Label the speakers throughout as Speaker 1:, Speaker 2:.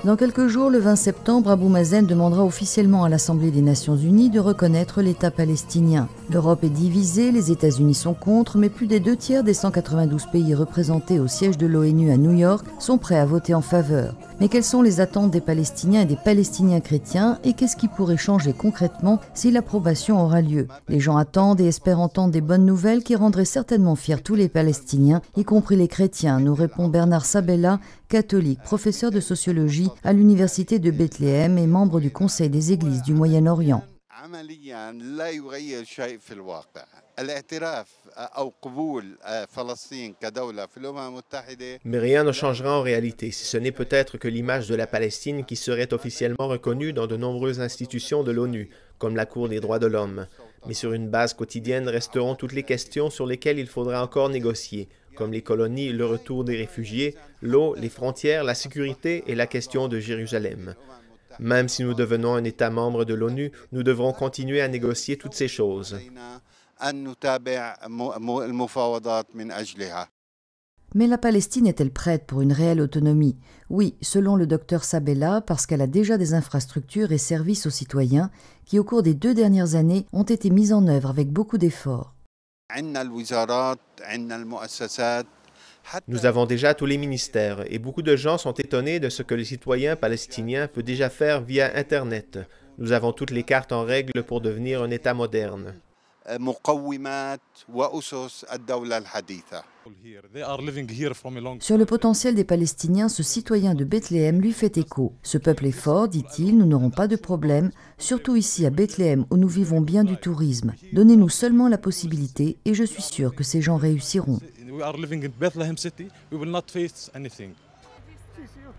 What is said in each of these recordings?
Speaker 1: Dans quelques jours, le 20 septembre, Abou Mazen demandera officiellement à l'Assemblée des Nations Unies de reconnaître l'État palestinien. L'Europe est divisée, les États-Unis sont contre, mais plus des 2/3 des 192 pays représentés au siège de l'ONU à New York sont prêts à voter en faveur. Mais quelles sont les attentes des Palestiniens et des Palestiniens chrétiens et qu'est-ce qui pourrait changer concrètement si l'approbation aura lieu? Les gens attendent et espèrent entendre des bonnes nouvelles qui rendraient certainement fiers tous les Palestiniens, y compris les chrétiens, nous répond Bernard Sabella, catholique, professeur de sociologie à l'université de Bethléem et membre du Conseil des Églises du Moyen-Orient.
Speaker 2: Mais rien ne changera en réalité, si ce n'est peut-être que l'image de la Palestine qui serait officiellement reconnue dans de nombreuses institutions de l'ONU, comme la Cour des droits de l'homme. Mais sur une base quotidienne resteront toutes les questions sur lesquelles il faudra encore négocier, comme les colonies, le retour des réfugiés, l'eau, les frontières, la sécurité et la question de Jérusalem. Même si nous devenons un État membre de l'ONU, nous devrons continuer à négocier toutes ces choses.
Speaker 1: Mais la Palestine est-elle prête pour une réelle autonomie? Oui, selon le docteur Sabella, parce qu'elle a déjà des infrastructures et services aux citoyens qui, au cours des 2 dernières années, ont été mis en œuvre avec beaucoup d'efforts.
Speaker 2: Nous avons déjà tous les ministères et beaucoup de gens sont étonnés de ce que le citoyen palestinien peut déjà faire via Internet. Nous avons toutes les cartes en règle pour devenir un État moderne.
Speaker 1: Sur le potentiel des Palestiniens, ce citoyen de Bethléem lui fait écho. Ce peuple est fort, dit-il, nous n'aurons pas de problème, surtout ici à Bethléem où nous vivons bien du tourisme. Donnez-nous seulement la possibilité et je suis sûr que ces gens réussiront.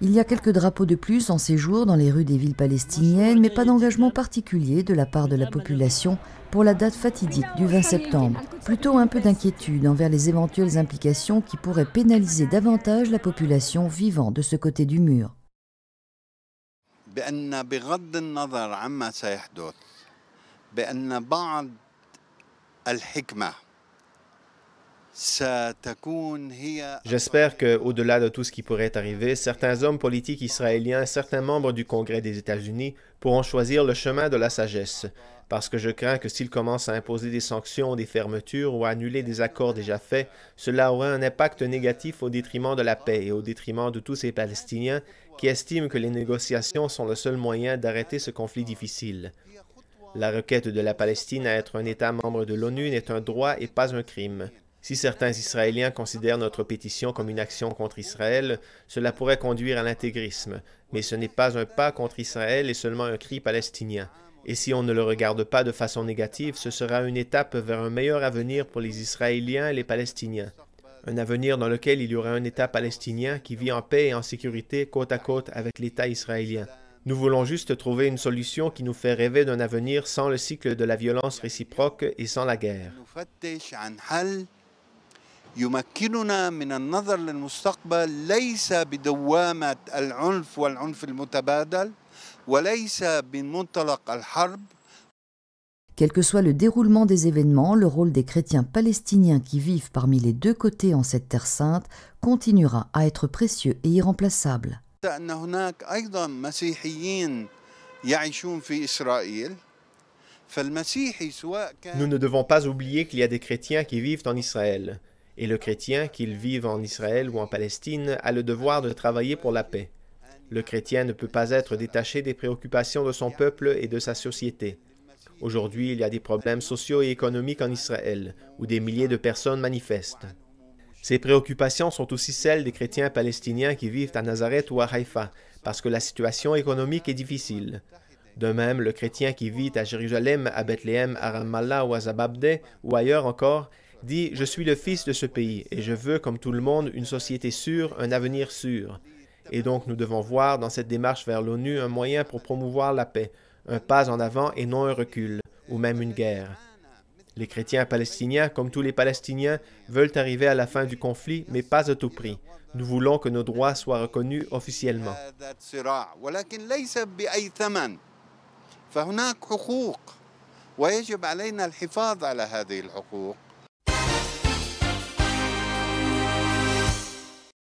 Speaker 1: Il y a quelques drapeaux de plus en séjour dans les rues des villes palestiniennes, mais pas d'engagement particulier de la part de la population pour la date fatidique du 20 septembre. Plutôt un peu d'inquiétude envers les éventuelles implications qui pourraient pénaliser davantage la population vivant de ce côté du mur.
Speaker 2: J'espère qu'au-delà de tout ce qui pourrait arriver, certains hommes politiques israéliens, certains membres du Congrès des États-Unis pourront choisir le chemin de la sagesse, parce que je crains que s'ils commencent à imposer des sanctions, des fermetures ou à annuler des accords déjà faits, cela aura un impact négatif au détriment de la paix et au détriment de tous ces Palestiniens qui estiment que les négociations sont le seul moyen d'arrêter ce conflit difficile. La requête de la Palestine à être un État membre de l'ONU n'est un droit et pas un crime. Si certains Israéliens considèrent notre pétition comme une action contre Israël, cela pourrait conduire à l'intégrisme, mais ce n'est pas un pas contre Israël et seulement un cri palestinien. Et si on ne le regarde pas de façon négative, ce sera une étape vers un meilleur avenir pour les Israéliens et les Palestiniens. Un avenir dans lequel il y aura un État palestinien qui vit en paix et en sécurité côte à côte avec l'État israélien. Nous voulons juste trouver une solution qui nous fait rêver d'un avenir sans le cycle de la violence réciproque et sans la guerre.
Speaker 3: يمكننا من النظر للمستقبل ليس بدوامة العنف والعنف المتبادل وليس بمنطلق الحرب.
Speaker 1: Quel que soit le déroulement des événements, le rôle des chrétiens palestiniens qui vivent parmi les deux côtés en cette terre sainte continuera à être précieux et irremplaçable.
Speaker 3: أن هناك أيضا مسيحيين يعيشون في إسرائيل.
Speaker 2: Nous ne devons pas oublier qu'il y a des chrétiens qui vivent en Israël. Et le chrétien, qu'il vive en Israël ou en Palestine, a le devoir de travailler pour la paix. Le chrétien ne peut pas être détaché des préoccupations de son peuple et de sa société. Aujourd'hui, il y a des problèmes sociaux et économiques en Israël, où des milliers de personnes manifestent. Ces préoccupations sont aussi celles des chrétiens palestiniens qui vivent à Nazareth ou à Haïfa, parce que la situation économique est difficile. De même, le chrétien qui vit à Jérusalem, à Bethléem, à Ramallah ou à Zababdeh, ou ailleurs encore, dit « Je suis le fils de ce pays et je veux, comme tout le monde, une société sûre, un avenir sûr. » Et donc nous devons voir dans cette démarche vers l'ONU un moyen pour promouvoir la paix, un pas en avant et non un recul, ou même une guerre. Les chrétiens palestiniens, comme tous les Palestiniens, veulent arriver à la fin du conflit, mais pas à tout prix. Nous voulons que nos droits soient reconnus officiellement.
Speaker 3: فهناك حقوق ويجب علينا الحفاظ على هذه الحقوق